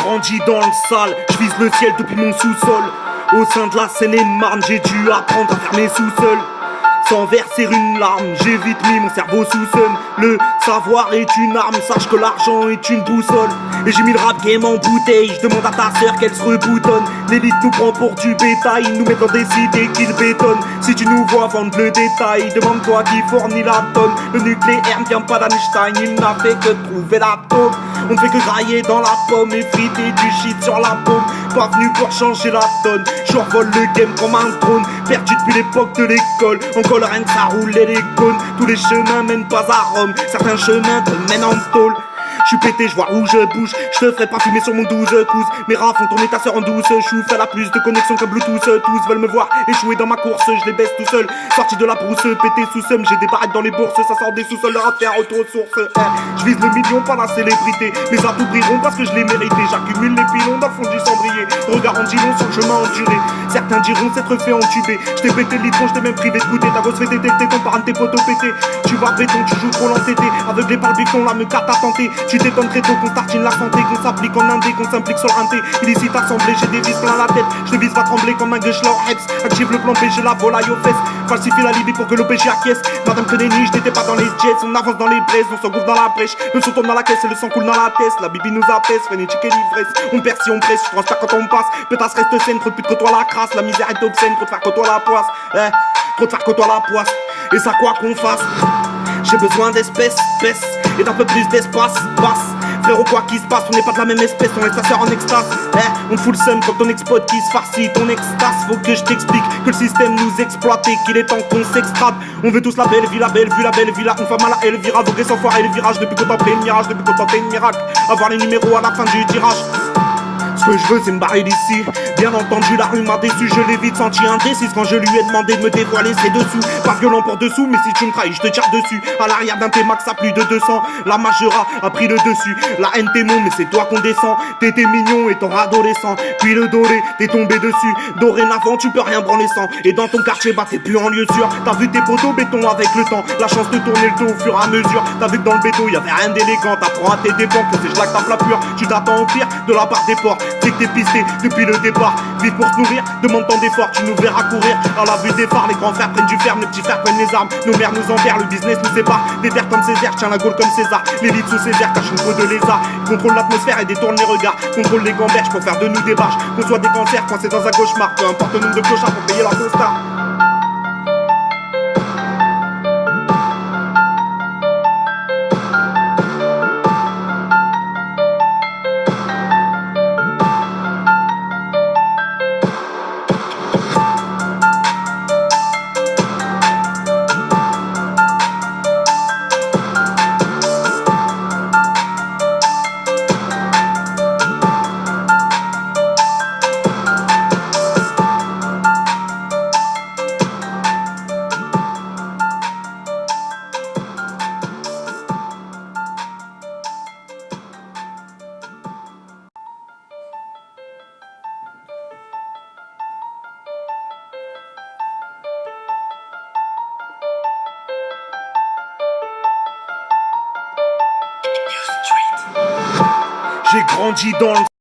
grandi dans le sale, je vise le ciel depuis mon sous-sol. Au sein de la Seine-et-Marne, j'ai dû apprendre à faire mes sous-sols. Sans verser une larme, j'ai vite mis mon cerveau sous seum. Le savoir est une arme, sache que l'argent est une boussole. Et j'ai mis le rap game en bouteille, je demande à ta sœur qu'elle se reboutonne. L'élite nous prend pour du bétail, nous met dans des cités qu'ils bétonnent. Si tu nous vois vendre le détail, demande-toi qui fournit la tonne. Le nucléaire ne vient pas d'Einstein, il n'a fait que trouver l'atome. On ne fait que grailler dans la pomme et friter du shit sur la paume. Pas venu pour changer la donne, j'envole le game comme un drone. Perdu depuis l'époque de l'école, encore rien que ça roulait les cônes. Tous les chemins mènent pas à Rome, certains chemins te mènent en tôle. J'suis pété, j'vois où je bouge, j'te ferai pas fumer sur mon 12 pouces. Mes rats font tourner ta sœur en douce chouf. Elle a plus de connexion qu'un Bluetooth. Tous veulent me voir échouer dans ma course, je les baisse tout seul. Sorti de la brousse, pété sous seum, j'ai des baraques dans les bourses. Ça sort des sous-sols, leur affaire retour aux sources. J'vise le million, pas la célébrité. Mes atouts brilleront parce que je l'ai mérité. J'accumule les pilons dans le fond du cendrier. Regard en dilon sur le chemin enduré. Certains diront s'être fait entuber. J't'ai pété le litron, j't'ai même privé de goûter. Ta gosse fait tété, ton parent tes potos pété. Tu vas béton, tu joues trop l'entêté. Aveuglé par le bifton, la me carte à tenter. Tu t'étonnes très tôt qu'on tartine la santé, qu'on s'applique en indé, qu'on s'implique sur l'inté. Illicite assemblée, j'ai des vis plein la tête. Je te vise va trembler comme un gueuche Heps. Active le plan B, j'ai la volaille aux fesses. Falsifie la Libye pour que l'OPJ acquiesce. Madame Kreneni, je n'étais pas dans les jets. On avance dans les braises, on s'engouffre dans la brèche. Le son tombe dans la caisse et le sang coule dans la tête. La bibi nous apaise, frénétique et l'ivresse. On perd si on presse, je transpire quand on passe. Pétasse reste saine, trop de pute côtoie la crasse. La misère est obscène, trop de faire côtoie la poisse. Trop de faire côtoie la poisse. Et ça quoi qu'on fasse, j'ai besoin d'espèces, et d'un peu plus d'espace, passe. Frérot, quoi qui se passe, on n'est pas de la même espèce, on laisse sa sœur en extase. On fout le seum comme ton ex-pote qui se farcit. Ton extase, faut que je t'explique que le système nous exploite et qu'il est temps qu'on s'extrade. On veut tous la belle vie, la belle vue, la belle villa. On fait mal à Elvira, voguer sans foirer le virage. Depuis contempler le mirage, depuis contempler le miracle. Avoir les numéros à la fin du tirage. Ce que je veux c'est me barrer d'ici. Bien entendu la rue m'a déçu. Je l'ai vite senti indécis quand je lui ai demandé de me dévoiler ses dessous. Pas violent pour dessous, mais si tu me trahis je te tire dessus. À l'arrière d'un T-Max à plus de 200. La Majora a pris le dessus. La haine t'es mon mais c'est toi qu'on descend. T'étais mignon étant adolescent. Puis le doré t'es tombé dessus. Dorénavant tu peux rien branler sans. Et dans ton quartier bah t'es plus en lieu sûr. T'as vu tes poteaux béton avec le temps. La chance de tourner le dos au fur et à mesure. T'as vu que dans le béton y'avait rien d'élégant. T'apprends à tes dépens que c'est je la tape la pure. Tu t'attends au pire de la part des porcs. C'est que t'es pisté depuis le départ. Vite pour se nourrir, demande tant d'efforts, tu nous verras courir. À la vue des phares, les grands frères prennent du ferme, les petits frères prennent les armes. Nos mères nous enterrent, le business nous sépare. Des terres comme Césaire, tiens la Gaule comme César. L'élite sous Césaire cache une peau de lézard. Contrôle l'atmosphère et détourne les regards. Contrôle les gamberges pour faire de nous des barges. Qu'on soit des cancers coincés dans un cauchemar. Peu importe le nombre de clochards pour payer leur costard. J'ai grandi dans le